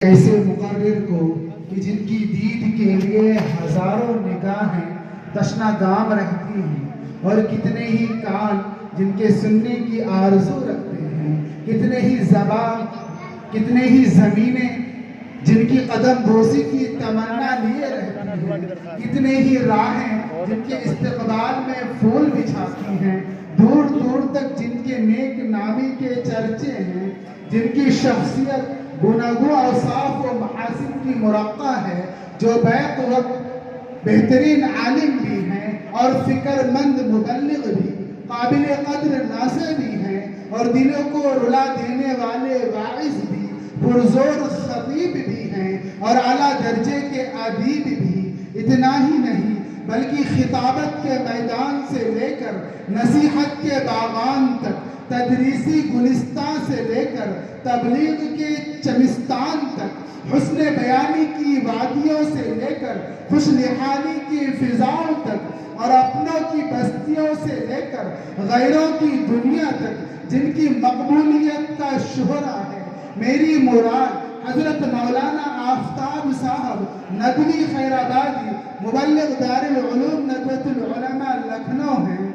ایسے مقرر کو کہ جن کی دید کے لیے ہزاروں نگاہیں تشنا گام رہتی ہیں، اور کتنے ہی کان جن کے سننے کی آرزو رکھتے ہیں، کتنے ہی زبان، کتنے ہی زمینیں جن کی قدم بوسی کی تمنا لیے رہتی ہیں، کتنے ہی راہیں جن کے استقبال میں پھول بچھاتی ہیں، دور دور تک جن کے نیک نامی کے چرچے ہیں، جن کی شخصیت گناگو اوصاف و محاسن کی مرقع ہے، جو بیک وقت بہترین عالم بھی ہیں اور فکر مند مبلغ بھی، قابل قدر ناصح بھی ہیں اور دلوں کو رلا دینے والے واعظ بھی، پرزور خطیب بھی ہیں اور اعلیٰ درجے کے ادیب بھی۔ اتنا ہی نہیں بلکہ خطابت کے میدان سے لے کر نصیحت کے باغان تک، تدریسی گلستان سے لے کر تبلیغ کے چمستان تک، حسن بیانی کی وادیوں سے لے کر خوش نحالی کی فضاؤں تک، اور اپنوں کی بستیوں سے لے کر غیروں کی دنیا تک، جن کی مقبولیت کا شہرہ ہے۔ میری مراد حضرت مولانا آفتاب صاحب ندوی خیر آبادی، مبلغ دار العلوم ندوۃ العلماء لکھنؤ ہیں،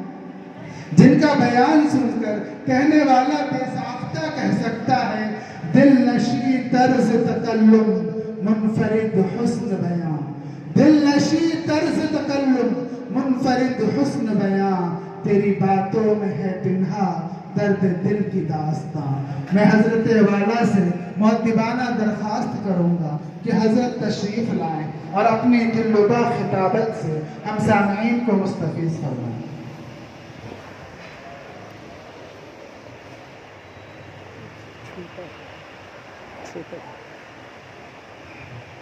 جن کا بیان سن کر کہنے والا بے ساختہ کہہ سکتا ہے: دل نشی طرز تکلم، منفرد حسن بیان، دل نشی طرز تکلم، منفرد حسن بیان، تیری باتوں میں ہے پنہا درد دل کی داستان۔ میں حضرت والا سے مؤدبانہ درخواست کروں گا کہ حضرت تشریف لائیں اور اپنی دلربا خطابت سے ہم سامعین کو مستفیض فرمائیں۔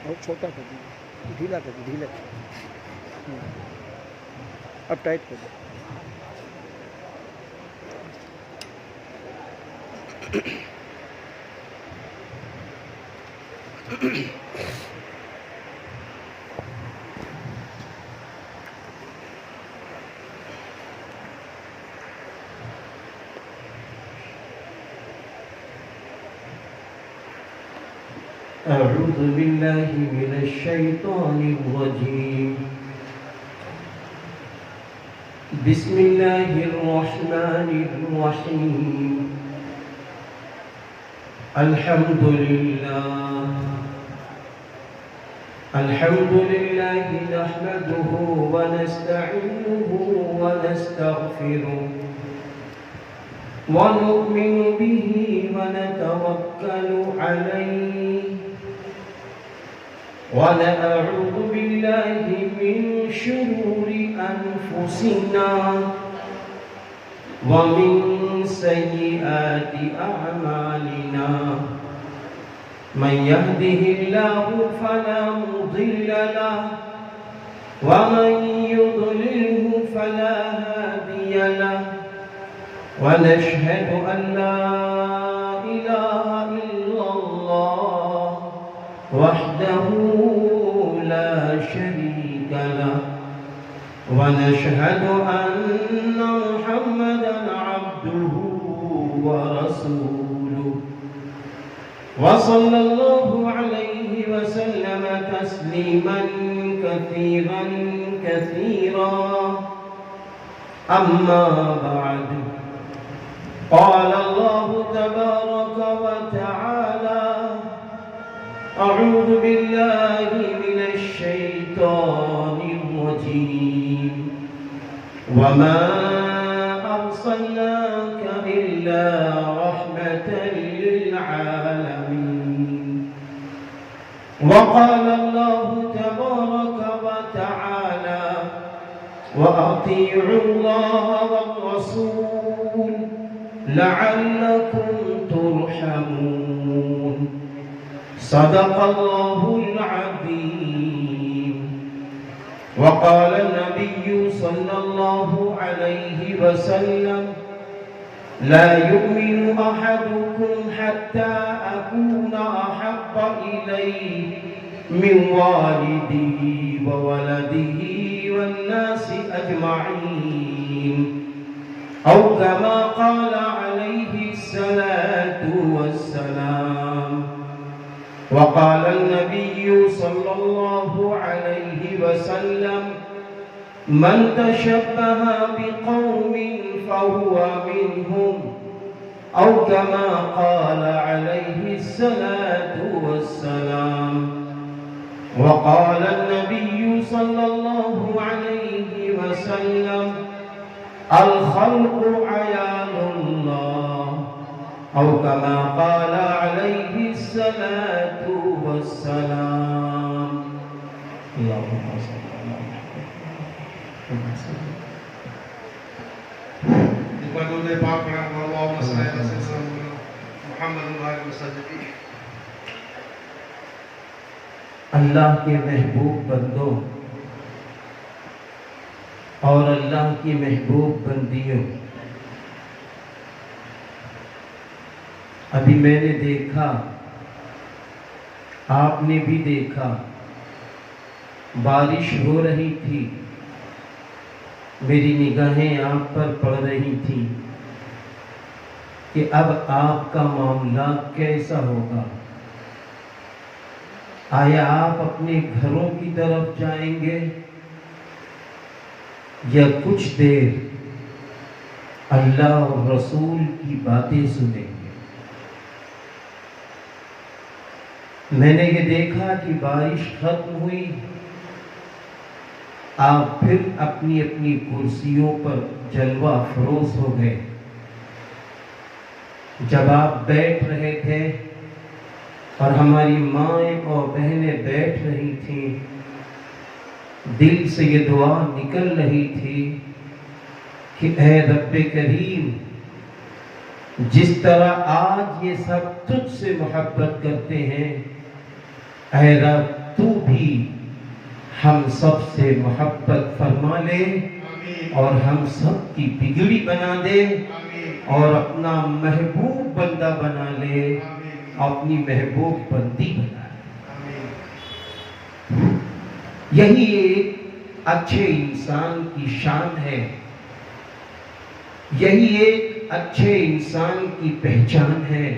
بہت چھوٹا کر دیں، ڈھیلا کر دیں، ڈھیلا کر دیں، اب ٹائٹ کر دیں۔ أعوذ بالله من الشيطان الرجيم. بسم الله الرحمن الرحيم. الحمد لله نحمده ونستعينه ونستغفره ونؤمن به ونتوكل عليه ونعوذ بالله من شرور أنفسنا ومن سيئات أعمالنا. من يهده الله فلا مضل له ومن يضلله فلا هادي له. ونشهد أن لا إله إلا الله وحده لا شريك له. ونشهد أن محمدًا عبده ورسوله. وصلى الله عليه وسلم تسليمًا كثيرًا كثيرًا. أما بعد، قال الله تبارك وتعالى: أعوذ بالله من الشيطان الرجيم. وما أرسلناك إلا رحمة للعالمين. وقال الله تبارك وتعالى: وأطيعوا الله والرسول لعلكم ترحمون. صدق الله العظيم. وقال النبي صلى الله عليه وسلم: لا يؤمن أحدكم حتى أكون أحب إليه من والده وولده والناس أجمعين، أو كما قال عليه الصلاة والسلام. وقال النبي صلى الله عليه وسلم من تشبه بقوم فهو منهم أو كما قال عليه الصلاة والسلام. وقال النبي صلى الله عليه وسلم الخلق عيال الله أو كما قال عليه الصلاة والسلام. اللهم صل على اللہ کے محبوب بندوں اور اللہ کی محبوب بندیوں، ابھی میں نے دیکھا، آپ نے بھی دیکھا، بارش ہو رہی تھی، میری نگاہیں آپ پر پڑ رہی تھیں کہ اب آپ کا معاملہ کیسا ہوگا؟ آیا آپ اپنے گھروں کی طرف جائیں گے یا کچھ دیر اللہ اور رسول کی باتیں سنیں گے؟ میں نے یہ دیکھا کہ بارش ختم ہوئی، آپ پھر اپنی اپنی کرسیوں پر جلوہ افروز ہو گئے۔ جب آپ بیٹھ رہے تھے اور ہماری مائیں اور بہنیں بیٹھ رہی تھیں، دل سے یہ دعا نکل رہی تھی کہ اے رب کریم، جس طرح آج یہ سب تجھ سے محبت کرتے ہیں، اے رب تو بھی ہم سب سے محبت فرما لے اور ہم سب کی بگڑی بنا دے اور اپنا محبوب بندہ بنا لے، اپنی محبوب بندی بنا لے۔ یہی ایک اچھے انسان کی شان ہے، یہی ایک اچھے انسان کی پہچان ہے۔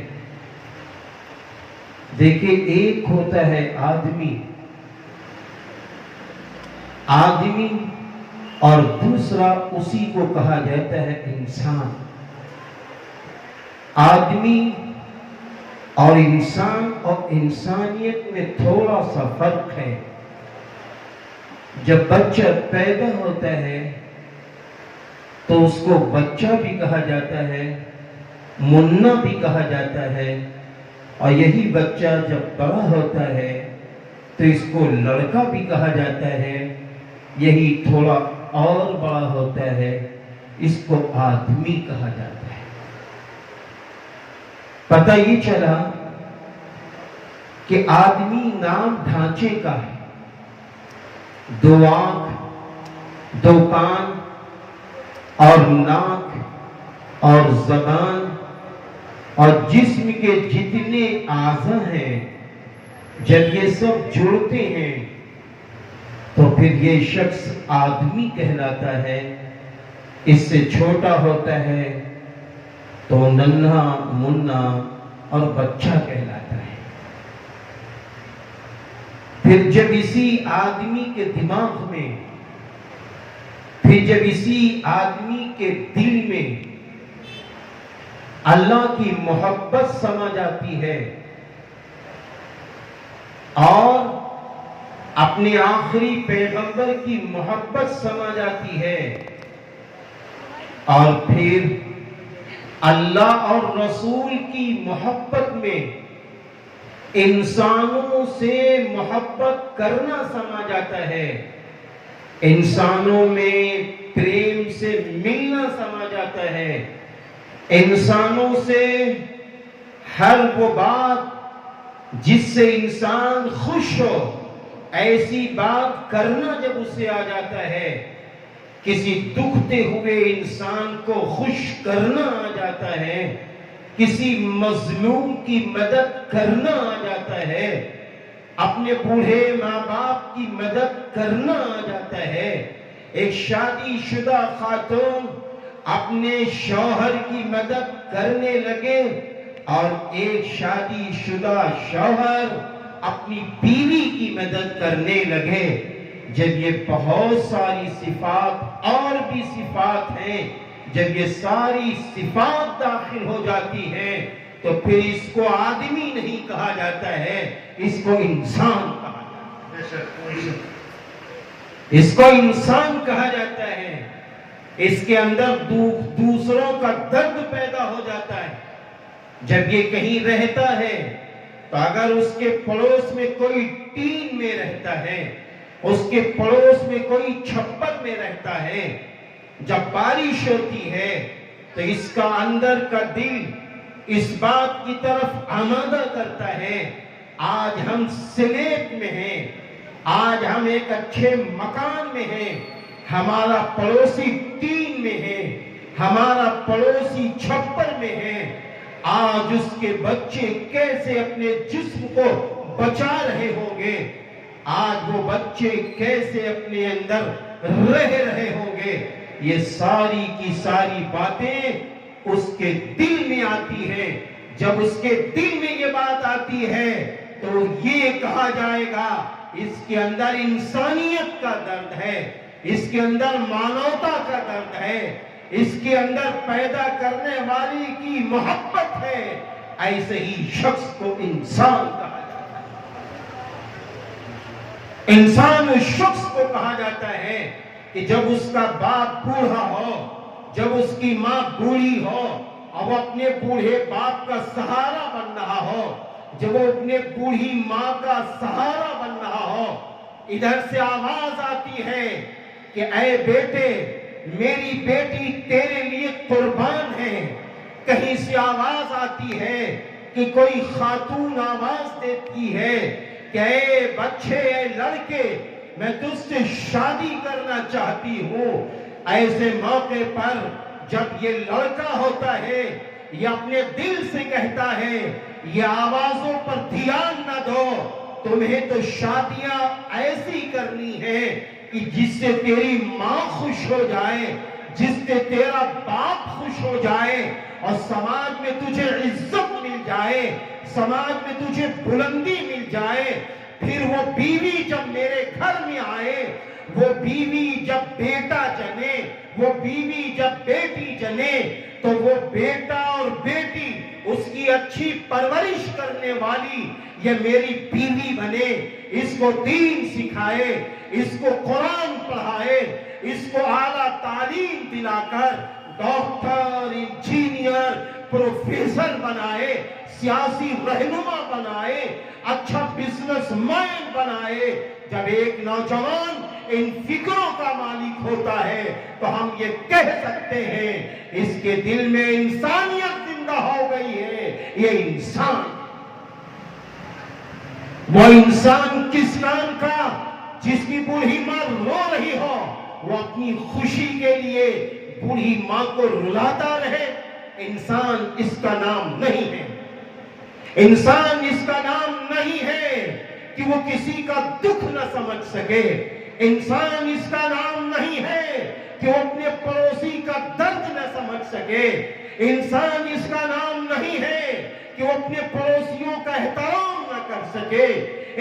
دیکھیں، ایک ہوتا ہے آدمی اور دوسرا اسی کو کہا جاتا ہے انسان۔ آدمی اور انسان اور انسانیت میں تھوڑا سا فرق ہے۔ جب بچہ پیدا ہوتا ہے تو اس کو بچہ بھی کہا جاتا ہے، منا بھی کہا جاتا ہے، اور یہی بچہ جب بڑا ہوتا ہے تو اس کو لڑکا بھی کہا جاتا ہے، یہی تھوڑا اور بڑا ہوتا ہے اس کو آدمی کہا جاتا ہے۔ پتہ یہ چلا کہ آدمی نام ڈھانچے کا ہے، دو آنکھ، دو کان اور ناک اور زبان اور جسم کے جتنے اعضاء ہیں، جب یہ سب جڑتے ہیں تو پھر یہ شخص آدمی کہلاتا ہے۔ اس سے چھوٹا ہوتا ہے تو ننھا منا اور بچہ کہلاتا ہے۔ پھر جب اسی آدمی کے دماغ میں، پھر جب اسی آدمی کے دل میں اللہ کی محبت سما جاتی ہے اور اپنے آخری پیغمبر کی محبت سما جاتی ہے، اور پھر اللہ اور رسول کی محبت میں انسانوں سے محبت کرنا سما جاتا ہے، انسانوں میں پریم سے ملنا سما جاتا ہے، انسانوں سے ہر وہ بات جس سے انسان خوش ہو ایسی بات کرنا جب اسے آ جاتا ہے، کسی دکھتے ہوئے انسان کو خوش کرنا آ جاتا ہے، کسی مظلوم کی مدد کرنا آ جاتا ہے، اپنے بوڑھے ماں باپ کی مدد کرنا آ جاتا ہے، ایک شادی شدہ خاتون اپنے شوہر کی مدد کرنے لگے اور ایک شادی شدہ شوہر اپنی بیوی کی مدد کرنے لگے، جب یہ بہت ساری صفات اور بھی صفات ہیں، جب یہ ساری صفات داخل ہو جاتی ہیں تو پھر اس کو آدمی نہیں کہا جاتا ہے، اس کو انسان کہا جاتا ہے۔ اس کو انسان کہا جاتا ہے۔ اس کے اندر دوسروں کا درد پیدا ہو جاتا ہے۔ جب یہ کہیں رہتا ہے تو اگر اس کے پڑوس میں کوئی ٹین میں رہتا ہے، اس کے پڑوس میں کوئی چھپر میں رہتا ہے، جب بارش ہوتی ہے تو اس کا اندر کا دل اس بات کی طرف آمادہ کرتا ہے، آج ہم سلیب میں ہیں، آج ہم ایک اچھے مکان میں ہیں، ہمارا پڑوسی ٹین میں ہے، ہمارا پڑوسی چھپر میں ہے، آج اس کے بچے کیسے اپنے جسم کو بچا رہے ہوں گے، آج وہ بچے کیسے اپنے اندر رہ رہے ہوں گے، یہ ساری کی ساری باتیں اس کے دل میں آتی ہیں۔ جب اس کے دل میں یہ بات آتی ہے تو یہ کہا جائے گا اس کے اندر انسانیت کا درد ہے، اس کے اندر مانوتا کا درد ہے، اس کے اندر پیدا کرنے والی کی محبت ہے۔ ایسے ہی شخص کو انسان کہا جاتا ہے۔ انسان اس شخص کو کہا جاتا ہے کہ جب اس کا باپ بوڑھا ہو، جب اس کی ماں بوڑھی ہو اور وہ اپنے بوڑھے باپ کا سہارا بن رہا ہو، جب وہ اپنے بوڑھی ماں کا سہارا بن رہا ہو، ادھر سے آواز آتی ہے کہ اے بیٹے، میری بیٹی تیرے لیے قربان ہے۔ کہیں سے آواز آتی ہے کہ کوئی خاتون آواز دیتی ہے کہ اے بچے، اے لڑکے، میں تجھ سے شادی کرنا چاہتی ہوں۔ ایسے موقع پر جب یہ لڑکا ہوتا ہے، یہ اپنے دل سے کہتا ہے یہ آوازوں پر دھیان نہ دو، تمہیں تو شادیاں ایسی کرنی ہے کہ جس سے تیری ماں خوش ہو جائے، جس سے تیرا باپ خوش ہو جائے اور سماج میں تجھے عزت مل جائے، سماج میں تجھے بلندی مل جائے۔ پھر وہ بیوی جب میرے گھر میں آئے، وہ بیوی جب بیٹا جنے، وہ بیوی جب بیٹی جنے، تو وہ بیٹا اور بیٹی اس کی اچھی پرورش کرنے والی یہ میری بیوی بنے، اس کو دین سکھائے، اس کو قرآن پڑھائے، اس کو اعلیٰ تعلیم دلا کر ڈاکٹر، انجینئر، پروفیسر بنائے، سیاسی رہنما بنائے، اچھا بزنس مین بنائے۔ جب ایک نوجوان ان فکروں کا مالک ہوتا ہے تو ہم یہ کہہ سکتے ہیں اس کے دل میں انسانیت زندہ ہو گئی ہے۔ یہ انسان، وہ انسان کس کام کا جس کی بوڑھی ماں رو رہی ہو، وہ اپنی خوشی کے لیے بوڑھی ماں کو رلاتا رہے؟ انسان اس کا نام نہیں ہے۔ انسان اس کا نام نہیں ہے کہ وہ کسی کا دکھ نہ سمجھ سکے۔ انسان اس کا نام نہیں ہے کہ وہ اپنے پڑوسی کا درد نہ سمجھ سکے۔ انسان اس کا نام نہیں ہے کہ وہ اپنے پڑوسیوں کا احترام نہ کر سکے۔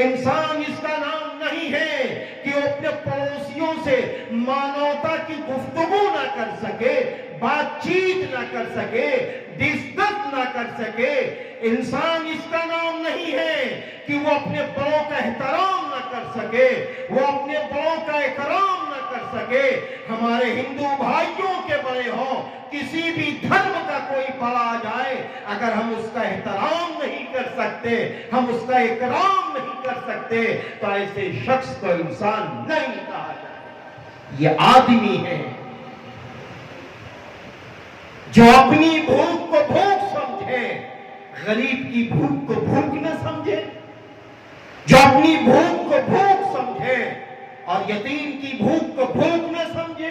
انسان اس کا نام نہیں ہے کہ وہ اپنے پڑوسیوں سے مانوتا کی گفتگو نہ کر سکے، بات چیت نہ کر سکے، ڈسکس نہ کر سکے۔ انسان اس کا نام نہیں ہے کہ وہ اپنے بڑوں کا احترام نہ کر سکے، وہ اپنے بڑوں کا اکرام نہ کر سکے۔ ہمارے ہندو بھائیوں کے بڑے ہوں، کسی بھی دھرم کا کوئی بڑا آ جائے، اگر ہم اس کا احترام نہیں کر سکتے، ہم اس کا اکرام نہیں کر سکتے، تو ایسے شخص کو انسان نہیں کہا جائے۔ یہ آدمی ہے جو اپنی بھوک کو بھوک سمجھے، غریب کی بھوک کو بھوک نہ سمجھے، جو اپنی بھوک کو بھوک سمجھے اور یتیم کی بھوک کو بھوک نہ سمجھے،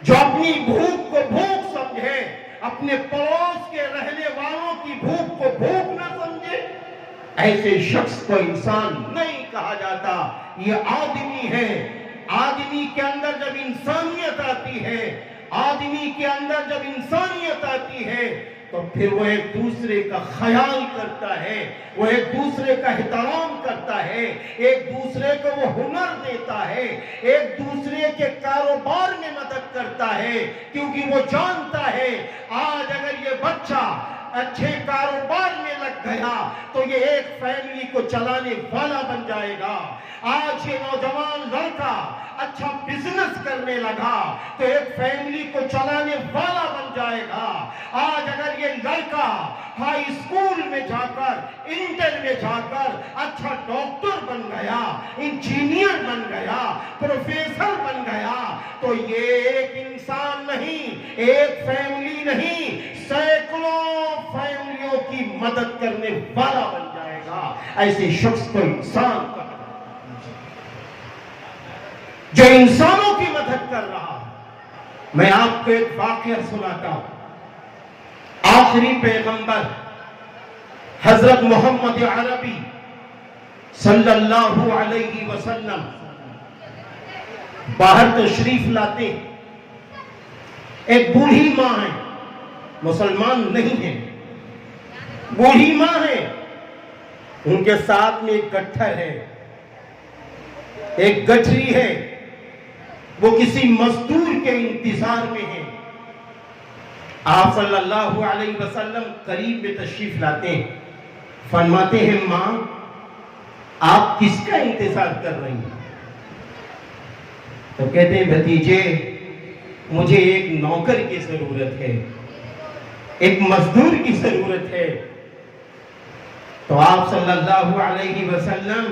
جو اپنی بھوک کو بھوک سمجھے، اپنے پڑوس کے رہنے والوں کی بھوک کو بھوک نہ سمجھے، ایسے شخص کو انسان نہیں کہا جاتا۔ یہ آدمی ہے۔ آدمی کے اندر جب انسانیت آتی ہے، آدمی کے اندر جب انسانیت آتی ہے تو پھر وہ ایک دوسرے کا خیال کرتا ہے، وہ ایک دوسرے کا احترام کرتا ہے، ایک دوسرے کو وہ ہنر دیتا ہے، ایک دوسرے کے کاروبار میں مدد کرتا ہے، کیونکہ وہ جانتا ہے آج اگر یہ بچہ اچھے کاروبار میں لگ گیا تو یہ ایک فیملی کو چلانے والا بن جائے گا۔ آج یہ نوجوان لڑکا اچھا بزنس کرنے لگا تو ایک فیملی کو چلانے والا بن جائے گا۔ آج اگر یہ لڑکا ہائی اسکول میں جا کر، انٹر میں جا کر اچھا ڈاکٹر بن گیا، انجینئر بن گیا، پروفیسر بن گیا، تو یہ ایک انسان نہیں، ایک فیملی نہیں، سینکڑوں فیملیوں کی مدد کرنے والا بن جائے گا۔ ایسے شخص کو انسان کہا جو انسانوں کی مدد کر رہا ہے۔ میں آپ کو ایک واقعہ سناتا ہوں۔ آخری پیغمبر حضرت محمد عربی صلی اللہ علیہ وسلم باہر تشریف لاتے، ایک بوڑھی ماں ہے، مسلمان نہیں ہے، بوڑھی ماں ہے، ان کے ساتھ میں ایک گٹھر ہے، ایک گٹھری ہے، وہ کسی مزدور کے انتظار میں ہے۔ آپ صلی اللہ علیہ وسلم قریب میں تشریف لاتے ہیں، فرماتے ہیں ماں آپ کس کا انتظار کر رہی ہیں؟ تو کہتے ہیں بھتیجے مجھے ایک نوکر کی ضرورت ہے، ایک مزدور کی ضرورت ہے۔ تو آپ صلی اللہ علیہ وسلم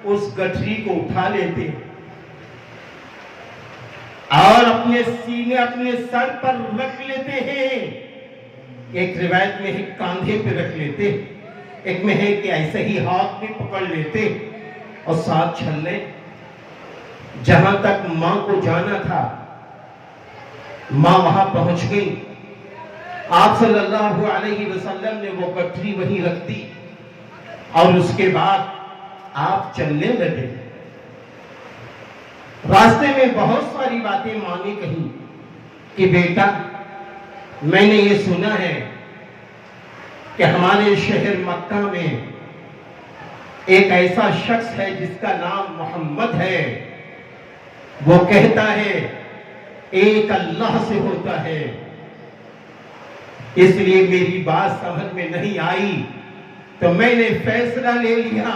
اس گٹھری کو اٹھا لیتے اور اپنے سینے اپنے سر پر رکھ لیتے ہیں۔ ایک روایت میں ہے کاندھے پہ رکھ لیتے، ایک میں ہے کہ ایسے ہی ہاتھ میں پکڑ لیتے اور ساتھ چل لے۔ جہاں تک ماں کو جانا تھا ماں وہاں پہنچ گئی۔ آپ صلی اللہ علیہ وسلم نے وہ گٹھری وہیں رکھ دی اور اس کے بعد آپ چلنے لگے۔ راستے میں بہت ساری باتیں ماں نے کہیں کہ بیٹا میں نے یہ سنا ہے کہ ہمارے شہر مکہ میں ایک ایسا شخص ہے جس کا نام محمد ہے، وہ کہتا ہے ایک اللہ سے ہوتا ہے، اس لیے میری بات سمجھ میں نہیں آئی تو میں نے فیصلہ لے لیا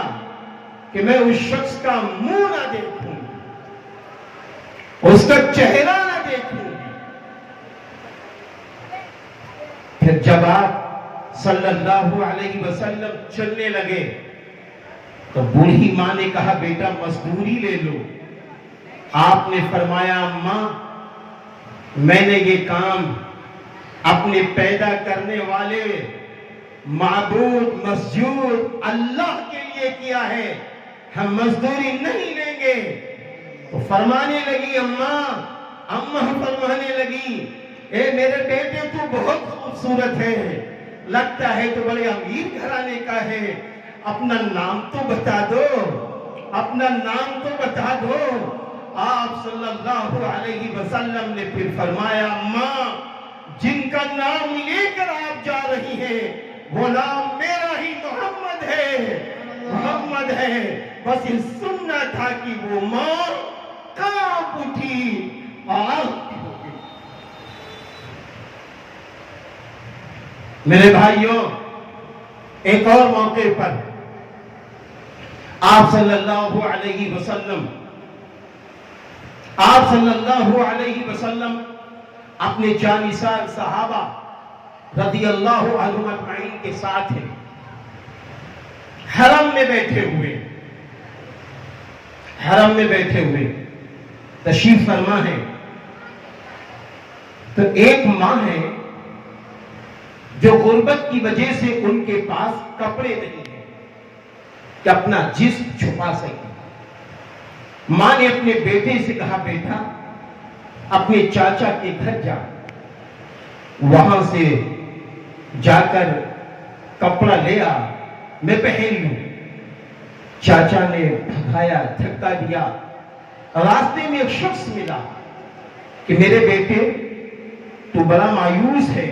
کہ میں اس شخص کا منہ نہ دیکھوں، اس کا چہرہ نہ دیکھوں۔ پھر جب آپ صلی اللہ علیہ وسلم چلنے لگے تو بوڑھی ماں نے کہا بیٹا مزدوری لے لو۔ آپ نے فرمایا ماں میں نے یہ کام اپنے پیدا کرنے والے معبود مسجود اللہ کے لیے کیا ہے، ہم مزدوری نہیں لیں گے۔ تو فرمانے لگی اماں فرمانے لگی اے میرے بیٹے تو بہت خوبصورت ہے، لگتا ہے تو بڑے امیر گھرانے کا ہے، اپنا نام تو بتا دو، اپنا نام تو بتا دو۔ آپ صلی اللہ علیہ وسلم نے پھر فرمایا ماں جن کا نام لے کر آپ جا رہی ہیں وہ نام میرا ہی محمد ہے، بس یہ سننا تھا کہ وہ ماں کانپ اٹھی اور میرے بھائیوں ایک اور موقع پر آپ صلی اللہ علیہ وسلم اپنے جانثار صحابہ رضی اللہ عنہم اجمعین کے ساتھ ہیں، حرم میں بیٹھے ہوئے تشریف فرما ہے۔ تو ایک ماں ہے جو غربت کی وجہ سے ان کے پاس کپڑے نہیں ہیں کہ اپنا جسم چھپا سکے۔ ماں نے اپنے بیٹے سے کہا بیٹا اپنے چاچا کے گھر جا، وہاں سے جا کر کپڑا لے آ میں پہن لوں۔ چاچا نے بھگایا، دھکا دیا، راستے میں ایک شخص ملا کہ میرے بیٹے تو بڑا مایوس ہے،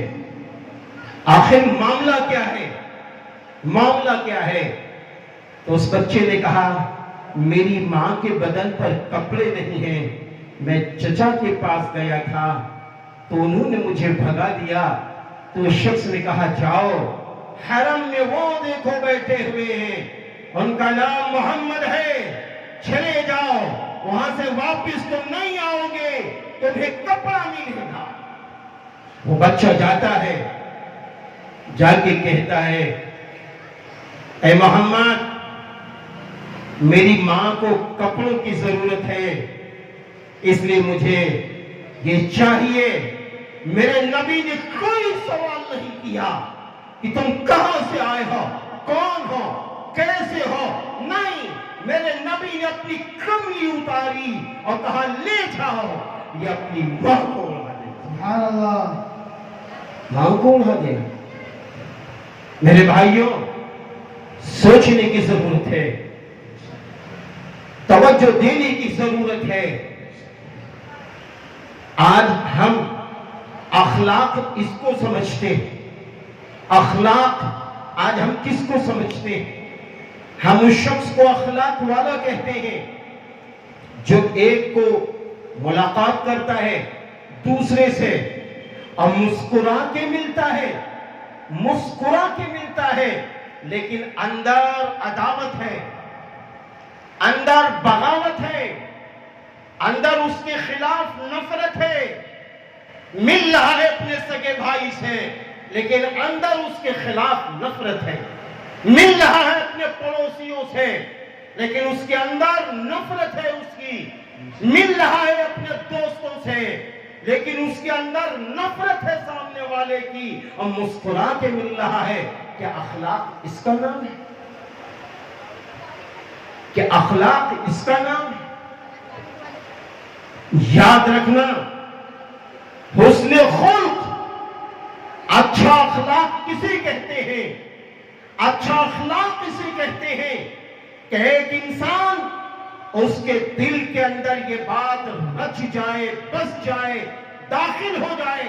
آخر معاملہ کیا ہے؟ معاملہ کیا ہے؟ تو اس بچے نے کہا میری ماں کے بدن پر کپڑے نہیں ہیں، میں چچا کے پاس گیا تھا تو انہوں نے مجھے بھگا دیا۔ تو اس شخص نے کہا جاؤ حرم میں وہ دیکھو بیٹھے ہوئے ہیں، ان کا نام محمد ہے، چلے جاؤ، وہاں سے واپس تم نہیں آؤ گے، تمہیں کپڑا ملے گا۔ وہ بچہ جاتا ہے، جا کے کہتا ہے اے محمد میری ماں کو کپڑوں کی ضرورت ہے، اس لیے مجھے یہ چاہیے۔ میرے نبی نے کوئی سوال نہیں کیا کہ تم کہاں سے آئے ہو، کون ہو، کیسے ہو، نہیں، میرے نبی نے اپنی کملی اتاری اور کہا لے جاؤ، یہ اپنی ماں کو اڑا دے۔ سبحان اللہ۔ ماں کو اڑا دے۔ میرے بھائیوں سوچنے کی ضرورت ہے، توجہ دینے کی ضرورت ہے۔ آج ہم اخلاق اس کو سمجھتے ہیں، اخلاق آج ہم کس کو سمجھتے ہیں؟ ہم اس شخص کو اخلاق والا کہتے ہیں جو ایک کو ملاقات کرتا ہے دوسرے سے اور مسکرا کے ملتا ہے، مسکرا کے ملتا ہے، لیکن اندر عداوت ہے، اندر بغاوت ہے، اندر اس کے خلاف نفرت ہے۔ مل رہا ہے اپنے سگے بھائی سے لیکن اندر اس کے خلاف نفرت ہے، مل رہا ہے اپنے پڑوسیوں سے لیکن اس کے اندر نفرت ہے اس کی، مل رہا ہے اپنے دوستوں سے لیکن اس کے اندر نفرت ہے سامنے والے کی، اور مسکرا کے مل رہا ہے۔ کیا اخلاق اس کا نام ہے؟ کہ اخلاق اس کا نام ہے؟ یاد رکھنا، حسن خلق، اچھا اخلاق کسے کہتے ہیں؟ اچھا اخلاق کسے کہتے ہیں کہ ایک انسان اس کے دل کے اندر یہ بات رچ جائے، بس جائے، داخل ہو جائے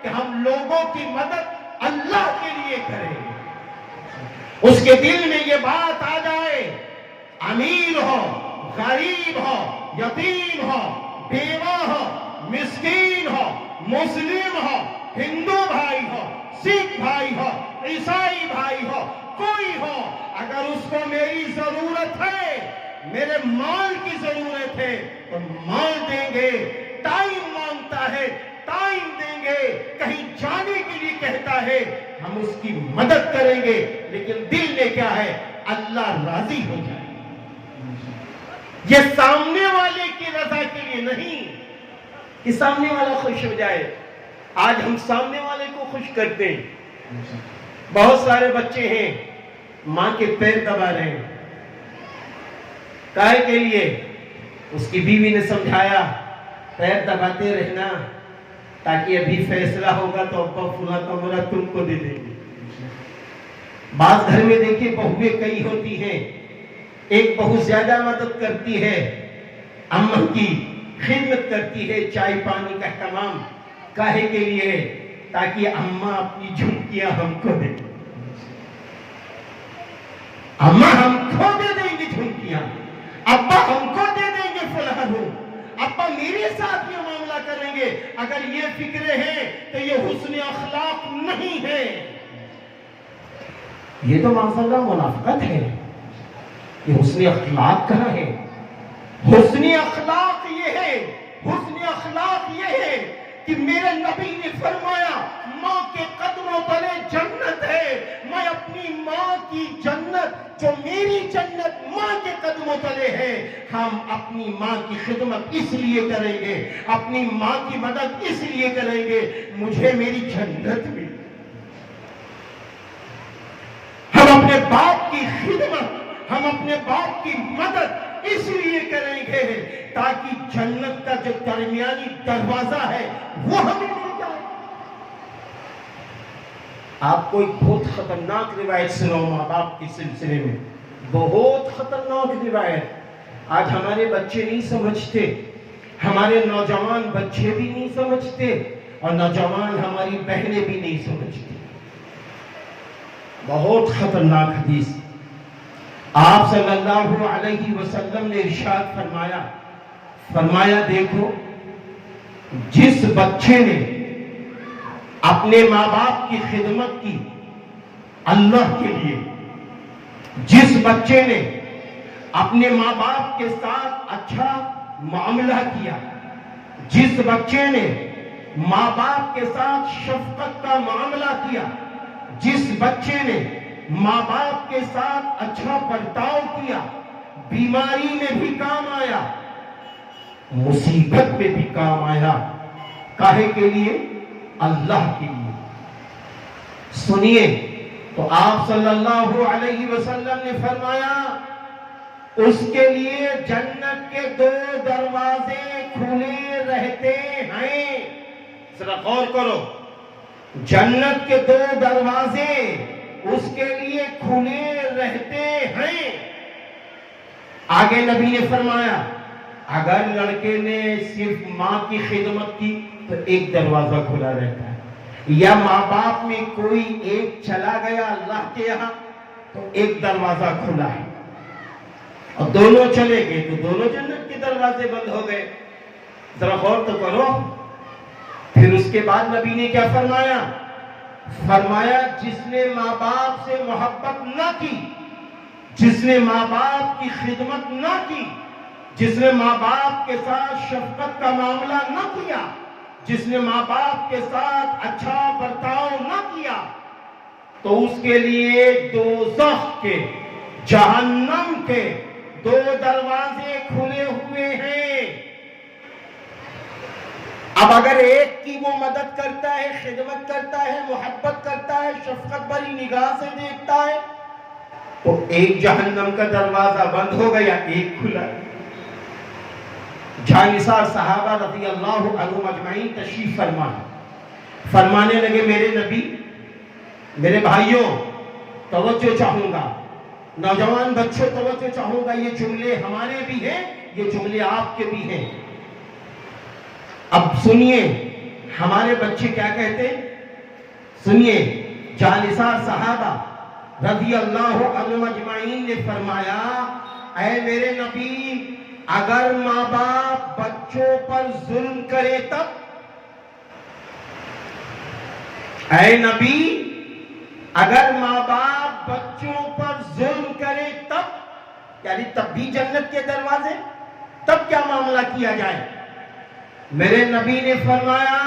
کہ ہم لوگوں کی مدد اللہ کے لیے کریں۔ اس کے دل میں یہ بات آ جائے، امیر ہو، غریب ہو، یتیم ہو، بیوہ ہو، مسکین ہو، مسلم ہو، ہندو بھائی ہو، سکھ بھائی ہو، عیسائی بھائی ہو، کوئی ہو، اگر اس کو میری ضرورت ہے، میرے مال کی ضرورت ہے تو مال دیں گے، ٹائم مانگتا ہے ٹائم دیں گے، کہیں جانے کے لیے کہتا ہے ہم اس کی مدد کریں گے، لیکن دل میں کیا ہے؟ اللہ راضی ہو جائے۔ یہ سامنے والے کی رضا کے لیے نہیں کہ سامنے والا خوش ہو جائے۔ آج ہم سامنے والے کو خوش کرتے ہیں۔ بہت سارے بچے ہیں ماں کے پیر دبا رہے ہیں، کائے کے لیے؟ اس کی بیوی نے سمجھایا پیر دباتے رہنا تاکہ ابھی فیصلہ ہوگا تو ابا فلاں کمرہ تم کو دے دیں گے۔ بعض گھر میں دیکھیں بہویں کئی ہوتی ہیں، ایک بہو زیادہ مدد کرتی ہے، اماں کی خدمت کرتی ہے، چائے پانی کا اہتمام کاہے کے لیے؟ تاکہ اماں اپنی جھمکیاں ہم کو دے دیں، اماں ہم کو دے دیں گے جھمکیاں، ابا ہم کو دے دیں گے فلاں ہو، ابا میرے ساتھ یہ معاملہ کریں گے۔ اگر یہ فکریں ہیں تو یہ حسن اخلاق نہیں ہے، یہ تو معاذاللہ منافقت ہے۔ یہ حسن اخلاق کہاں ہے؟ حسن اخلاق یہ ہے، حسن اخلاق یہ ہے کہ میرے نبی نے فرمایا ماں کے قدموں تلے جنت ہے، میں اپنی ماں کی جنت، جو میری جنت ماں کے قدموں تلے ہے، ہم اپنی ماں کی خدمت اس لیے کریں گے، اپنی ماں کی مدد اس لیے کریں گے مجھے میری جنت ملے۔ ہم اپنے باپ کی خدمت، ہم اپنے باپ کی مدد اس لیے کریں گے تاکہ جنت کا جو درمیانی دروازہ ہے وہ ہمیں مل جائے۔ آپ کو ایک بہت خطرناک روایت سناؤ ماں باپ کے سلسلے میں، بہت خطرناک روایت۔ آج ہمارے بچے نہیں سمجھتے، ہمارے نوجوان بچے بھی نہیں سمجھتے، اور نوجوان ہماری بہنیں بھی نہیں سمجھتی۔ بہت خطرناک حدیث. آپ صلی اللہ علیہ وسلم نے ارشاد فرمایا دیکھو جس بچے نے اپنے ماں باپ کی خدمت کی اللہ کے لیے، جس بچے نے اپنے ماں باپ کے ساتھ اچھا معاملہ کیا، جس بچے نے ماں باپ کے ساتھ شفقت کا معاملہ کیا، جس بچے نے ماں باپ کے ساتھ اچھا برتاؤ کیا، بیماری میں بھی کام آیا، مصیبت میں بھی کام آیا، کاہے کے لیے؟ اللہ کے لیے. سنیے تو آپ صلی اللہ علیہ وسلم نے فرمایا اس کے لیے جنت کے 2 دروازے کھلے رہتے ہیں. ذرا غور کرو، جنت کے 2 دروازے اس کے لیے کھلے رہتے ہیں. آگے نبی نے فرمایا اگر لڑکے نے صرف ماں کی خدمت کی تو 1 دروازہ کھلا رہتا ہے، یا ماں باپ میں کوئی ایک چلا گیا اللہ کے یہاں تو 1 دروازہ کھلا ہے، اور دونوں چلے گئے تو دونوں جنت کے دروازے بند ہو گئے. ذرا غور تو کرو. پھر اس کے بعد نبی نے کیا فرمایا جس نے ماں باپ سے محبت نہ کی، جس نے ماں باپ کی خدمت نہ کی، جس نے ماں باپ کے ساتھ شفقت کا معاملہ نہ کیا، جس نے ماں باپ کے ساتھ اچھا برتاؤ نہ کیا، تو اس کے لیے دوزخ کے، جہنم کے 2 دروازے کھلے ہوئے ہیں. اب اگر ایک کی وہ مدد کرتا ہے، خدمت کرتا ہے، محبت کرتا ہے، شفقت بھری نگاہ سے دیکھتا ہے، تو 1 جہنم کا دروازہ بند ہو گیا، 1 کھلا. جھانسار صحابہ رضی اللہ عنہم اجمعین تشریف فرمانے لگے میرے نبی، میرے بھائیوں توجہ چاہوں گا، نوجوان بچوں توجہ چاہوں گا، یہ جملے ہمارے بھی ہیں، یہ جملے آپ کے بھی ہیں. اب سنیے ہمارے بچے کیا کہتے ہیں، سنیے. جانثار صحابہ رضی اللہ عنہم اجمعین نے فرمایا اے میرے نبی اگر ماں باپ بچوں پر ظلم کرے تب، اے نبی اگر ماں باپ بچوں پر ظلم کرے تب، یعنی تب بھی جنت کے دروازے، تب کیا معاملہ کیا جائے؟ میرے نبی نے فرمایا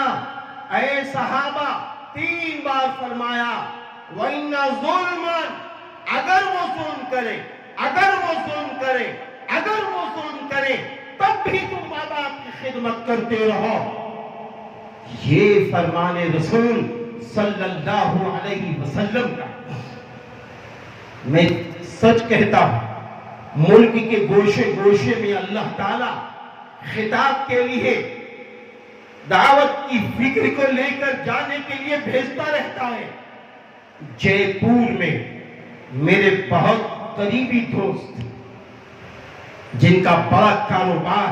اے صحابہ 3 بار فرمایا وَإِنَّ ظُلْمًا، اگر وہ ظلم کرے، اگر وہ ظلم کرے، اگر وہ ظلم کرے تب بھی تم ماں باپ کی خدمت کرتے رہو. یہ فرمان رسول صلی اللہ علیہ وسلم کا. میں سچ کہتا ہوں ملک کے گوشے گوشے میں اللہ تعالی خطاب کے لیے دعوت کی فکر کو لے کر جانے کے لیے بھیجتا رہتا ہے. جے پور میں میرے بہت قریبی دوست جن کا بڑا کاروبار،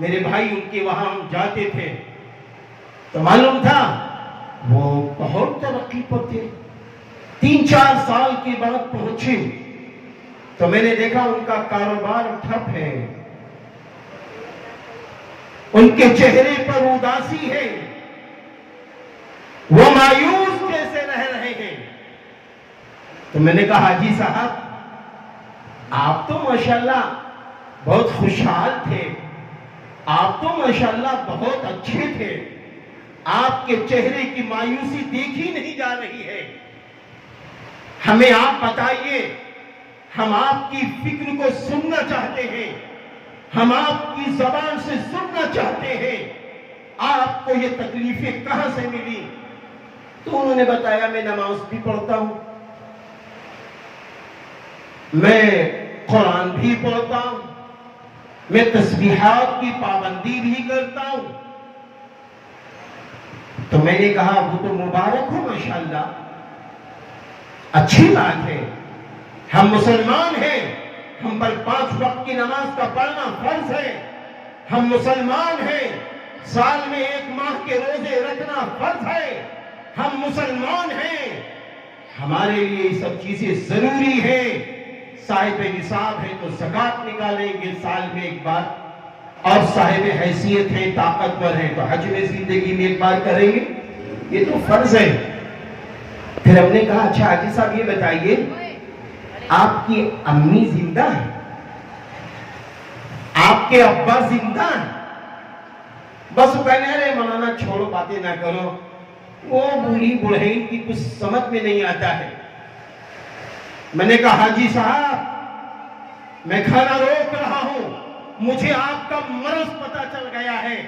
میرے بھائی ان کے وہاں ہم جاتے تھے تو معلوم تھا وہ بہت ترقی پر تھے. 3-4 سال کے بعد پہنچے تو میں نے دیکھا ان کا کاروبار ٹھپ ہے، ان کے چہرے پر اداسی ہے، وہ مایوس جیسے رہ رہے ہیں. تو میں نے کہا حاجی صاحب آپ تو ماشاءاللہ بہت خوشحال تھے، آپ تو ماشاءاللہ بہت اچھے تھے، آپ کے چہرے کی مایوسی دیکھی نہیں جا رہی ہے، ہمیں آپ بتائیے، ہم آپ کی فکر کو سننا چاہتے ہیں، ہم آپ کی زبان سے سننا چاہتے ہیں، آپ کو یہ تکلیفیں کہاں سے ملی؟ تو انہوں نے بتایا میں نماز بھی پڑھتا ہوں، میں قرآن بھی پڑھتا ہوں، میں تسبیحات کی پابندی بھی کرتا ہوں. تو میں نے کہا وہ تو مبارک ہو ماشاءاللہ، اچھی بات ہے، ہم مسلمان ہیں، ہم پر 5 وقت کی نماز کا پڑھنا فرض ہے، ہم مسلمان ہیں، سال میں 1 ماہ کے روزے رکھنا فرض ہے، ہم مسلمان ہیں، ہمارے لیے یہ سب چیزیں ضروری ہیں. صاحب نصاب ہے تو زکوٰۃ نکالیں گے سال میں ایک بار, اور صاحب حیثیت ہیں, طاقتور ہیں تو حج میں زندگی میں ایک بار کریں گے. یہ تو فرض ہے. پھر ہم نے کہا اچھا حاجی صاحب یہ بتائیے, آپ کی امی زندہ ہیں, آپ کے ابا زندہ ہیں؟ بس وہ کہنے ارے مولانا چھوڑو باتیں نہ کرو, وہ بوڑھی بڑھئی کی کچھ سمجھ میں نہیں آتا ہے. میں نے کہا حاجی صاحب میں کھانا روک رہا ہوں, مجھے آپ کا مرض پتا چل گیا ہے,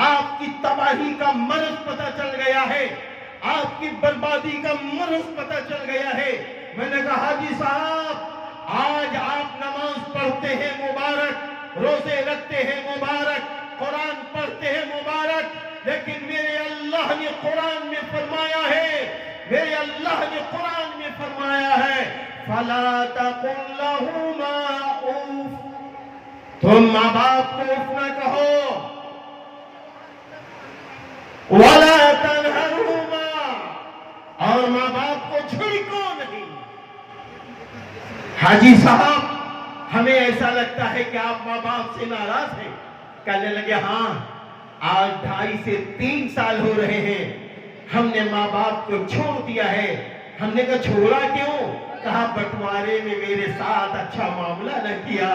آپ کی تباہی کا مرض پتا چل گیا ہے, آپ کی بربادی کا مرض پتا چل گیا ہے. میں نے کہا حاجی صاحب آج آپ نماز پڑھتے ہیں مبارک, روزے رکھتے ہیں مبارک, قرآن پڑھتے ہیں مبارک, لیکن میرے اللہ نے قرآن میں فرمایا ہے, میرے اللہ نے قرآن میں فرمایا ہے فَلَا تَقُلْ لَهُمَا اُوف, تم ماں باپ کو اف نہ کہو, وَلَا تَنْهَرْهُمَا, اور ماں باپ کو جھڑکو نہیں. حاجی صاحب ہمیں ایسا لگتا ہے کہ آپ ماں باپ سے ناراض ہیں. کہنے لگے ہاں آج 2.5 سے 3 سال ہو رہے ہیں ہم نے ماں باپ کو چھوڑ دیا ہے. ہم نے کہا چھوڑا کیوں؟ کہا بٹوارے میں میرے ساتھ اچھا معاملہ نہ کیا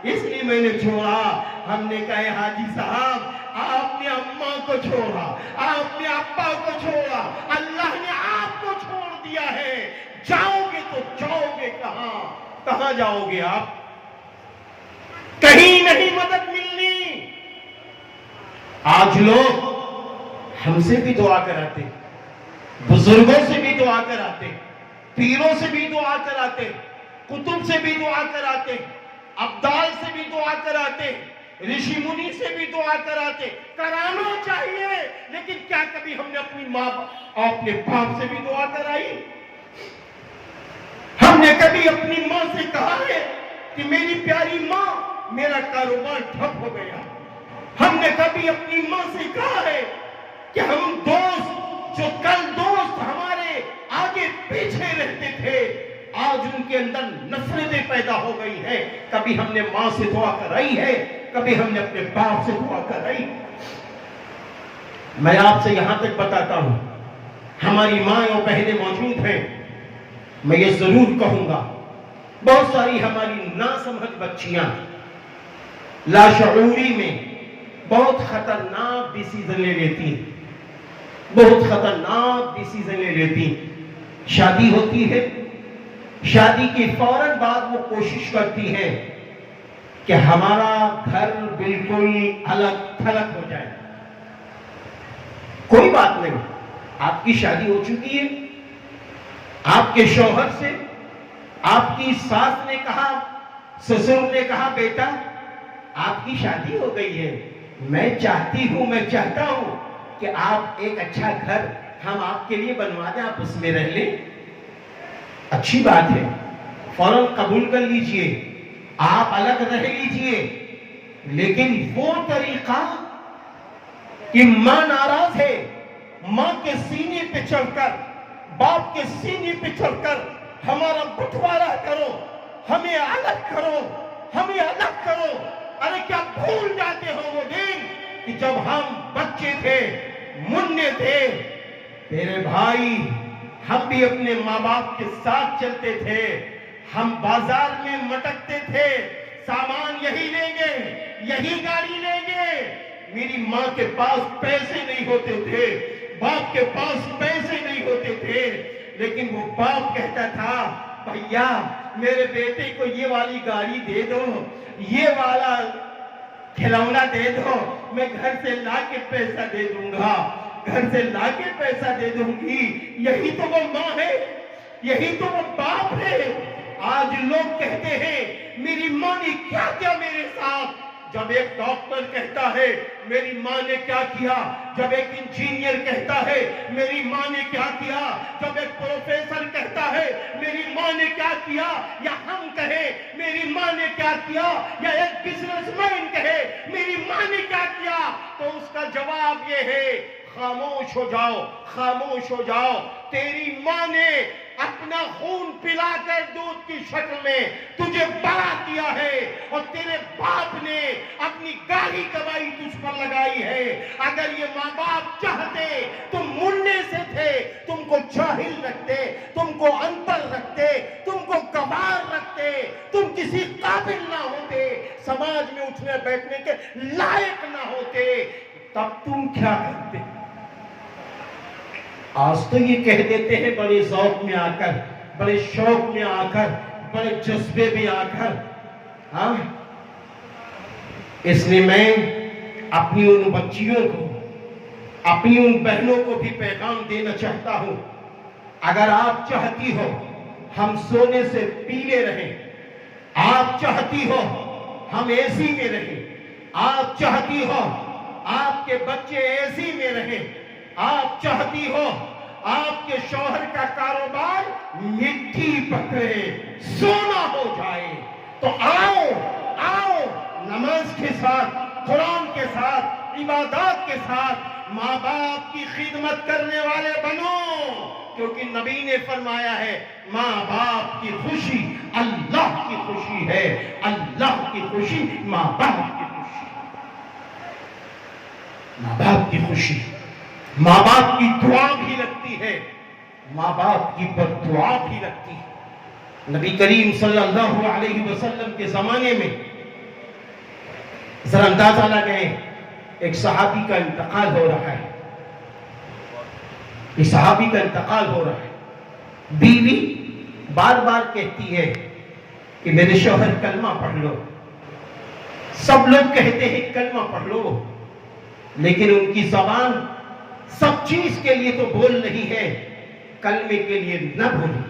اس لیے میں نے چھوڑا. ہم نے کہا حاجی صاحب آپ نے اماں کو چھوڑا, آپ نے ابا کو چھوڑا, اللہ نے آپ کو چھوڑ دیا ہے, جاؤ گے تو جاؤ گے کہاں؟ کہاں جاؤ گے آپ؟ کہیں نہیں مدد ملنی. آج لوگ ہم سے بھی دعا کراتے, بزرگوں سے بھی دعا کراتے, پیروں سے بھی دعا کراتے, کتب سے بھی دعا کراتے, ابدال سے بھی دعا کراتے, رشی منی سے بھی دعا کراتے. کرانا چاہیے, لیکن کیا کبھی ہم نے اپنی ماں اور اپنے باپ سے بھی دعا کرائی؟ ہم نے کبھی اپنی ماں سے کہا ہے کہ میری پیاری ماں میرا کاروبار ٹھپ ہو گیا؟ ہم نے کبھی اپنی ماں سے کہا ہے کہ ہم دوست جو کل دوست ہمارے آگے پیچھے رہتے تھے آج ان کے اندر نفرتیں پیدا ہو گئی ہیں؟ کبھی ہم نے ماں سے دعا کرائی ہے؟ کبھی ہم نے اپنے باپ سے دعا کرائی؟ میں آپ سے یہاں تک بتاتا ہوں, ہماری ماں اور بہنیں موجود ہیں, میں یہ ضرور کہوں گا بہت ساری ہماری ناسمجھ بچیاں لاشعوری میں بہت خطرناک ڈیسیزن لے لیتی ہیں, بہت خطرناک ڈیسیزن لے لیتی ہیں. شادی ہوتی ہے, شادی کے فوراً بعد وہ کوشش کرتی ہے کہ ہمارا گھر بالکل الگ تھلگ ہو جائے. کوئی بات نہیں, آپ کی شادی ہو چکی ہے, آپ کے شوہر سے آپ کی ساس نے کہا, سسر نے کہا بیٹا آپ کی شادی ہو گئی ہے, میں چاہتی ہوں, میں چاہتا ہوں کہ آپ ایک اچھا گھر ہم آپ کے لیے بنوا دیں, آپ اس میں رہ لیں. اچھی بات ہے, فوراً قبول کر لیجئے, آپ الگ رہ لیجئے, لیکن وہ طریقہ کہ ماں ناراض ہے, ماں کے سینے پہ چڑھ کر, باپ کے سینے پہ چڑھ کر ہمارا بٹوارا کرو, ہمیں الگ کرو, ہمیں الگ کرو. ارے کیا بھول جاتے ہو وہ دن کہ جب ہم بچے تھے, مننے تھے؟ میرے بھائی ہم بھی اپنے ماں باپ کے ساتھ چلتے تھے, ہم بازار میں مٹکتے تھے, سامان یہی لیں گے, یہی گاڑی لیں گے. میری ماں کے پاس پیسے نہیں ہوتے تھے, باپ کے پاس پیسے نہیں ہوتے تھے, لیکن وہ باپ کہتا تھا بھیا میرے بیٹے کو یہ والی گاڑی دے دو, یہ والا کھلونا دے دو, میں گھر سے لا کے پیسہ دے دوں گا, گھر سے لا کے پیسہ دے دوں گی. یہی تو وہ ماں ہے, یہی تو وہ باپ ہے. آج لوگ کہتے ہیں میری ماں نے کیا کیا میرے ساتھ. جب ایک ڈاکٹر کہتا ہے میری ماں نے کیا کیا, جب ایک انجینئر کہتا ہے میری ماں نے کیا کیا, جب ایک پروفیسر کہتا ہے میری ماں نے کیا کیا, یا ہم کہیں میری ماں نے کیا کیا, یا ایک بزنس مین کہے میری ماں نے کیا کیا, تو اس کا جواب یہ ہے خاموش ہو جاؤ, خاموش ہو جاؤ. تیری ماں نے اپنا خون پلا کر دودھ کی شکل میں تجھے بڑا کیا ہے، اور تیرے باپ نے اپنی گاڑی کمائی تجھ پر لگائی ہے۔ اگر یہ ماں باپ چاہتے، تم مننے سے تھے، تم کو جاہل رکھتے، تم کو ان پڑھ رکھتے، تم کو گوار رکھتے، تم کسی قابل نہ ہوتے، سماج میں اٹھنے بیٹھنے کے لائق نہ ہوتے، تب تم کیا کرتے؟ آج تو یہ کہہ دیتے ہیں بڑے ذوق میں آ کر، بڑے شوق میں آ کر، بڑے جذبے میں آ کر، ہاں، اس لیے میں اپنی ان بچیوں کو، اپنی ان بہنوں کو بھی پیغام دینا چاہتا ہوں، اگر آپ چاہتی ہو ہم سونے سے پیلے رہیں، آپ چاہتی ہو ہم اے سی میں رہیں، آپ چاہتی ہو آپ کے بچے اے سی میں رہیں، آپ چاہتی ہو آپ کے شوہر کا کاروبار مٹی پکڑے، سونا ہو جائے، تو آؤ نماز کے ساتھ، قرآن کے ساتھ، عبادات کے ساتھ ماں باپ کی خدمت کرنے والے بنو، کیونکہ نبی نے فرمایا ہے ماں باپ کی خوشی اللہ کی خوشی ہے، اللہ کی خوشی ماں باپ کی خوشی، ماں باپ کی خوشی، ماں باپ کی دعا بھی لگتی ہے، ماں باپ کی بددعا بھی لگتی ہے۔ نبی کریم صلی اللہ علیہ وسلم کے زمانے میں ذرا اندازہ لگائیں، ایک صحابی کا انتقال ہو رہا ہے، ایک صحابی کا انتقال ہو رہا ہے، بیوی بار بار کہتی ہے کہ میرے شوہر کلمہ پڑھ لو، سب لوگ کہتے ہیں کلمہ پڑھ لو، لیکن ان کی زبان سب چیز کے لیے تو بول رہی ہے، کلمے کے لیے نہ بولی۔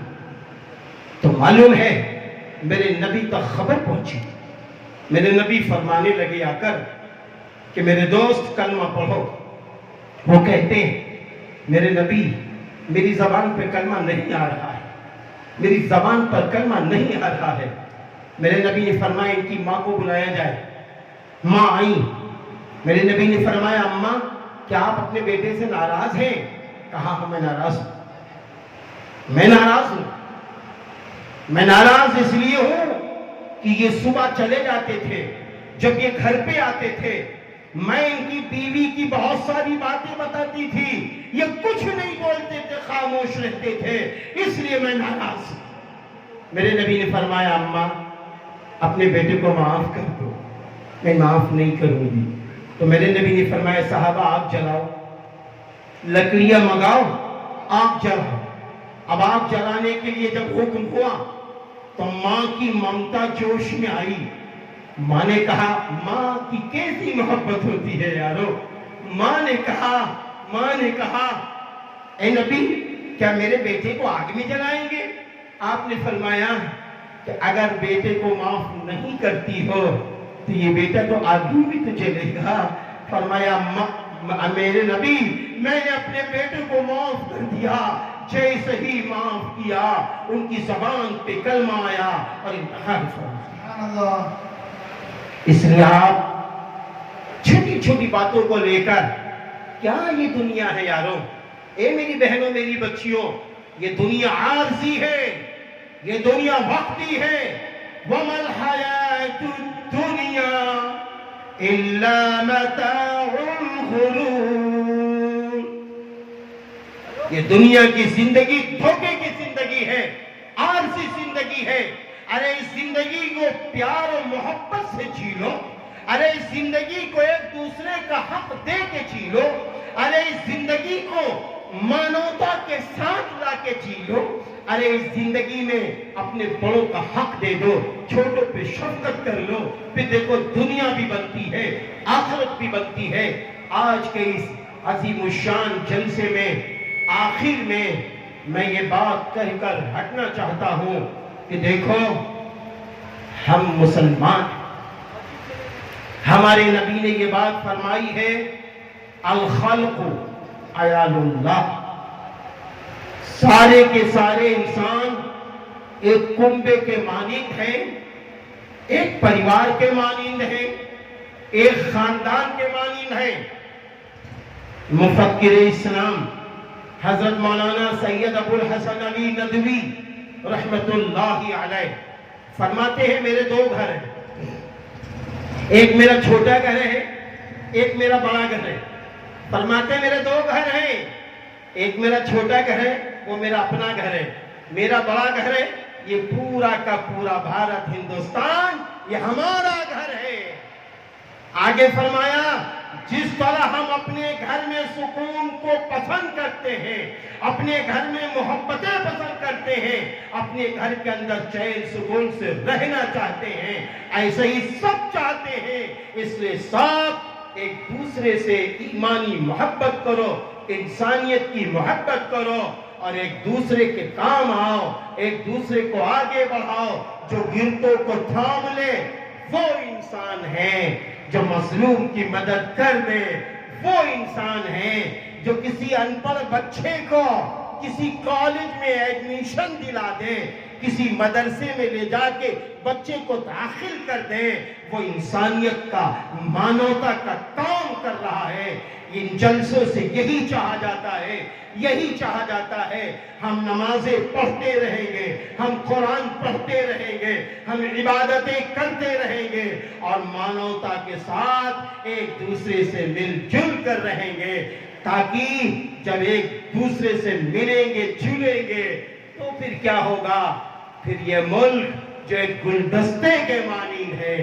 تو معلوم ہے میرے نبی تک خبر پہنچی، میرے نبی فرمانے لگے آ کر کہ میرے دوست کلمہ پڑھو۔ وہ کہتے ہیں میرے نبی میری زبان پہ کلمہ نہیں آ رہا ہے، میری زبان پر کلمہ نہیں آ رہا ہے۔ میرے نبی نے فرمایا ان کی ماں کو بلایا جائے۔ ماں آئی، میرے نبی نے فرمایا اماں کیا آپ اپنے بیٹے سے ناراض ہیں؟ کہا ہاں میں ناراض ہوں، میں ناراض ہوں، میں ناراض اس لیے ہوں کہ یہ صبح چلے جاتے تھے، جب یہ گھر پہ آتے تھے میں ان کی بیوی کی بہت ساری باتیں بتاتی تھی، یہ کچھ نہیں بولتے تھے، خاموش رہتے تھے، اس لیے میں ناراض ہوں۔ میرے نبی نے فرمایا اماں اپنے بیٹے کو معاف کر دو۔ میں معاف نہیں کروں گی۔ تو میرے نبی نے فرمایا صحابہ آگ جلاؤ، لکڑیاں منگاؤ، آگ جلاؤ۔ اب آگ جلانے کے لیے جب حکم ہوا تو ماں کی ممتا جوش میں آئی۔ ماں نے کہا ماں کی کیسی محبت ہوتی ہے یارو۔ ماں نے کہا اے نبی کیا میرے بیٹے کو آگ میں جلائیں گے؟ آپ نے فرمایا کہ اگر بیٹے کو معاف نہیں کرتی ہو تو یہ بیٹا تو آگ میں تو جلے گا۔ فرمایا میرے نبی میں نے اپنے بیٹے کو معاف کر دیا، جیسے ہی معاف کیا ان کی زبان پہ کلمہ آیا اور انتقال فرمایا۔ اس لیے آپ چھوٹی چھوٹی باتوں کو لے کر، کیا یہ دنیا ہے یاروں، اے میری بہنوں میری بچیوں، یہ دنیا عارضی ہے، یہ دنیا وقتی ہے۔ وَمَا الْحَيَاةُ الدُّنْيَا إِلَّا مَتَاعُ الْغُرُورِ۔ یہ دنیا کی زندگی دھوکے کی زندگی ہے، عارضی زندگی ہے۔ ارے اس زندگی کو پیار و محبت سے جی لو، ارے اس زندگی کو ایک دوسرے کا حق دے کے جی لو، ارے اس زندگی کو مانوتا کے ساتھ لا کے جی لو، ارے اس زندگی میں اپنے بڑوں کا حق دے دو، چھوٹوں پہ شفقت کر لو، پھر دیکھو دنیا بھی بنتی ہے، آخرت بھی بنتی ہے۔ آج کے اس عظیم الشان جلسے میں آخر میں یہ بات کہہ کر ہٹنا چاہتا ہوں کہ دیکھو ہم مسلمان، ہمارے نبی نے یہ بات فرمائی ہے الخلق عیال اللہ، سارے کے سارے انسان ایک کنبے کے مانند ہیں، ایک پریوار کے مانند ہیں، ایک خاندان کے مانند ہیں۔ مفکر اسلام حضرت مولانا سید ابو الحسن علی ندوی رحمت اللہ علیہ فرماتے ہیں میرے دو گھر ہیں، ایک میرا چھوٹا گھر ہے، ایک میرا بڑا گھر ہے۔ فرماتے ہیں میرے دو گھر ہیں، ایک میرا چھوٹا گھر ہے، وہ میرا اپنا گھر ہے، میرا بڑا گھر ہے، یہ پورا کا پورا بھارت ہندوستان یہ ہمارا گھر ہے۔ آگے فرمایا جس طرح ہم اپنے گھر میں سکون کو پسند کرتے ہیں، اپنے گھر میں محبتیں پسند کرتے ہیں، اپنے گھر کے اندر چین سکون سے رہنا چاہتے ہیں، ایسے ہی سب چاہتے ہیں۔ اس لیے سب ایک دوسرے سے ایمانی محبت کرو، انسانیت کی محبت کرو اور ایک دوسرے کے کام آؤ، ایک دوسرے کو آگے بڑھاؤ۔ جو گرتوں کو تھام لے وہ انسان ہے، جو مظلوم کی مدد کر دے وہ انسان ہے، جو کسی ان پڑھ بچے کو کسی کالج میں ایڈمیشن دلا دے، کسی مدرسے میں لے جا کے بچے کو داخل کر دے، وہ انسانیت کا، مانوتا کا کام کر رہا ہے۔ ان جلسوں سے یہی چاہا جاتا ہے، یہی چاہا جاتا ہے۔ ہم نمازیں پڑھتے رہیں گے، ہم قرآن پڑھتے رہیں گے، ہم عبادتیں کرتے رہیں گے اور مانوتا کے ساتھ ایک دوسرے سے مل جل کر رہیں گے، تاکہ جب ایک دوسرے سے ملیں گے جلیں گے تو پھر کیا ہوگا؟ پھر یہ ملک جو ایک گلدستے کے مانند ہے،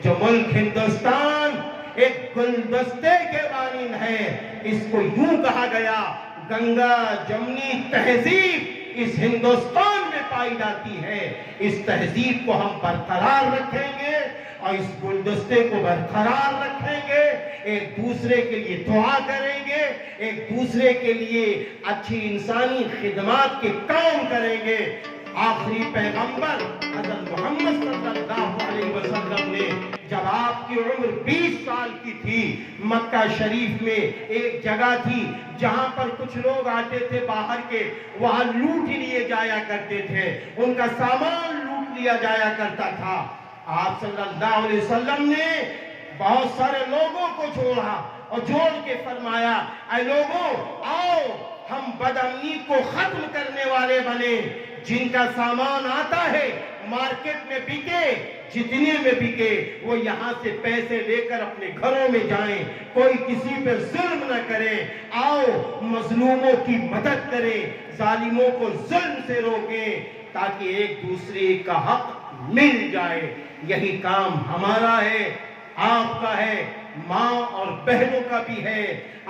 جو ملک ہندوستان ایک گلدستے کے مانند ہے، اس کو یوں کہا گیا گنگا جمنی تہذیب اس ہندوستان میں پائی جاتی ہے۔ اس تہذیب کو ہم برقرار رکھیں گے اور اس گلدستے کو برقرار رکھیں گے، ایک دوسرے کے لیے دعا کریں گے، ایک دوسرے کے لیے اچھی انسانی خدمات کے کام کریں گے۔ آخری پیغمبر حضرت محمد صلی اللہ علیہ وسلم نے جب آپ کی عمر 20 سال کی تھی، مکہ شریف میں ایک جگہ تھی جہاں پر کچھ لوگ آتے تھے باہر کے، وہاں لوٹ لیے جایا کرتے تھے، ان کا سامان لوٹ لیا جایا کرتا تھا۔ آپ صلی اللہ علیہ وسلم نے بہت سارے لوگوں کو چھوڑا اور جوڑ کے فرمایا اے لوگوں آؤ ہم بدامنی کو ختم کرنے والے بنے، جن کا سامان آتا ہے مارکیٹ میں بکے، جتنے میں بکے وہ یہاں سے پیسے لے کر اپنے گھروں میں جائیں، کوئی کسی پہ ظلم نہ کرے، آؤ مظلوموں کی مدد کریں، ظالموں کو ظلم سے روکیں تاکہ ایک دوسرے کا حق مل جائے۔ یہی کام ہمارا ہے، آپ کا ہے، ماں اور بہنوں کا بھی ہے۔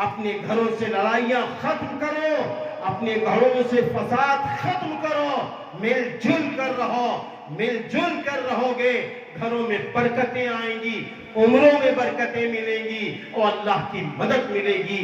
اپنے گھروں سے لڑائیاں ختم کرو، اپنے گھروں سے فساد ختم کرو، مل جل کر رہو، مل جل کر رہو گے، گھروں میں برکتیں آئیں گی، عمروں میں برکتیں ملیں گی اور اللہ کی مدد ملے گی۔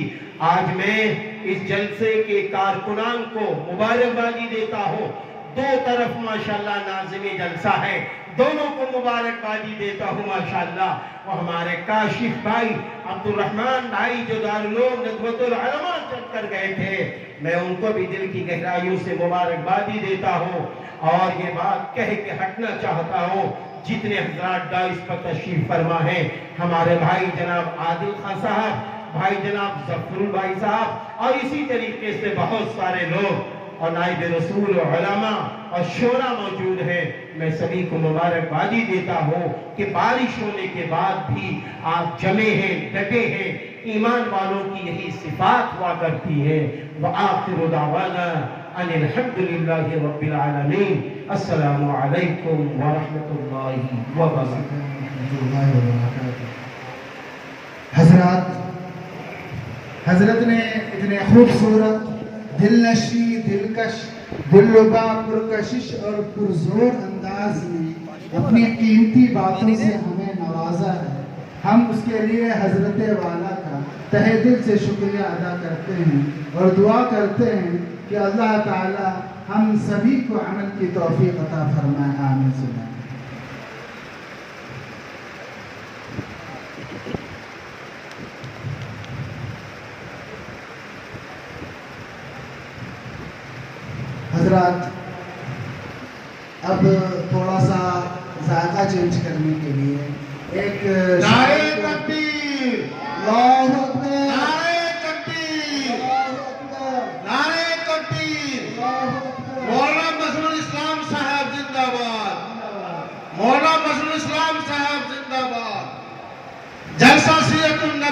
آج میں اس جلسے کے کارکنان کو مبارکبادی دیتا ہوں، دو طرف ماشاءاللہ ناظم جلسہ ہے، دونوں کو مبارکبادی دیتا ہوں ماشاءاللہ۔ وہ ہمارے کاشف بھائی عبد الرحمن بھائی جو دارالعلوم ندوۃ العلماء چل کر گئے تھے، میں ان کو بھی دل کی گہرائیوں سے مبارکبادی دیتا ہوں اور یہ بات کہہ کے ہٹنا چاہتا ہوں، جتنے حضرات ڈائس پر تشریف فرما ہیں، ہمارے بھائی جناب عادل خان صاحب، بھائی جناب ظفر بھائی صاحب اور اسی طریقے سے بہت سارے لوگ اور نائب رسول علماء اور شورا موجود ہیں، میں سبھی کو مبارکبادی دیتا ہوں کہ بارش ہونے کے بعد بھی آپ جمے ہیں، ڈٹے ہیں، ایمان والوں کی یہی صفات ہوا کرتی ہے۔ وآخر دعوانا ان الحمد للہ رب العالمین۔ السلام علیکم ورحمۃ اللہ وبرکاتہ۔ حضرت نے اتنے خوبصورت، دل نشی، دلکش، دلربا، پرکشش اور پرزور انداز میں اپنی قیمتی باتوں سے ہمیں نوازا ہے۔ ہم اس کے لیے حضرت والا کا تہہ دل سے شکریہ ادا کرتے ہیں اور دعا کرتے ہیں کہ اللہ تعالی ہم سبھی کو عمل کی توفیق عطا فرمائے، آمین سنائیں۔ حضرات اب تھوڑا سا ذائقہ چینج کرنے کے لیے ایک نعرہ تکبیر، اللہ اکبر، نعرہ تکبیر، اللہ اکبر، نعرہ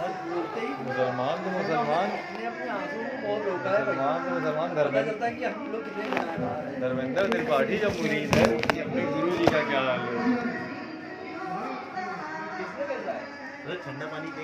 مسلمان تو مسلمان اپنے آنسو کو بہت روکا ہے مسلمان تو مسلمان پتہ چلتا ہے کہ ہم لوگ کتنے گناہگار ہیں. دھرمیندر ترپاٹھی جب مرید ہے کہ اپنے گرو جی کا کیا حال ہے. کس نے کیسا ہے؟ ٹھنڈا پانی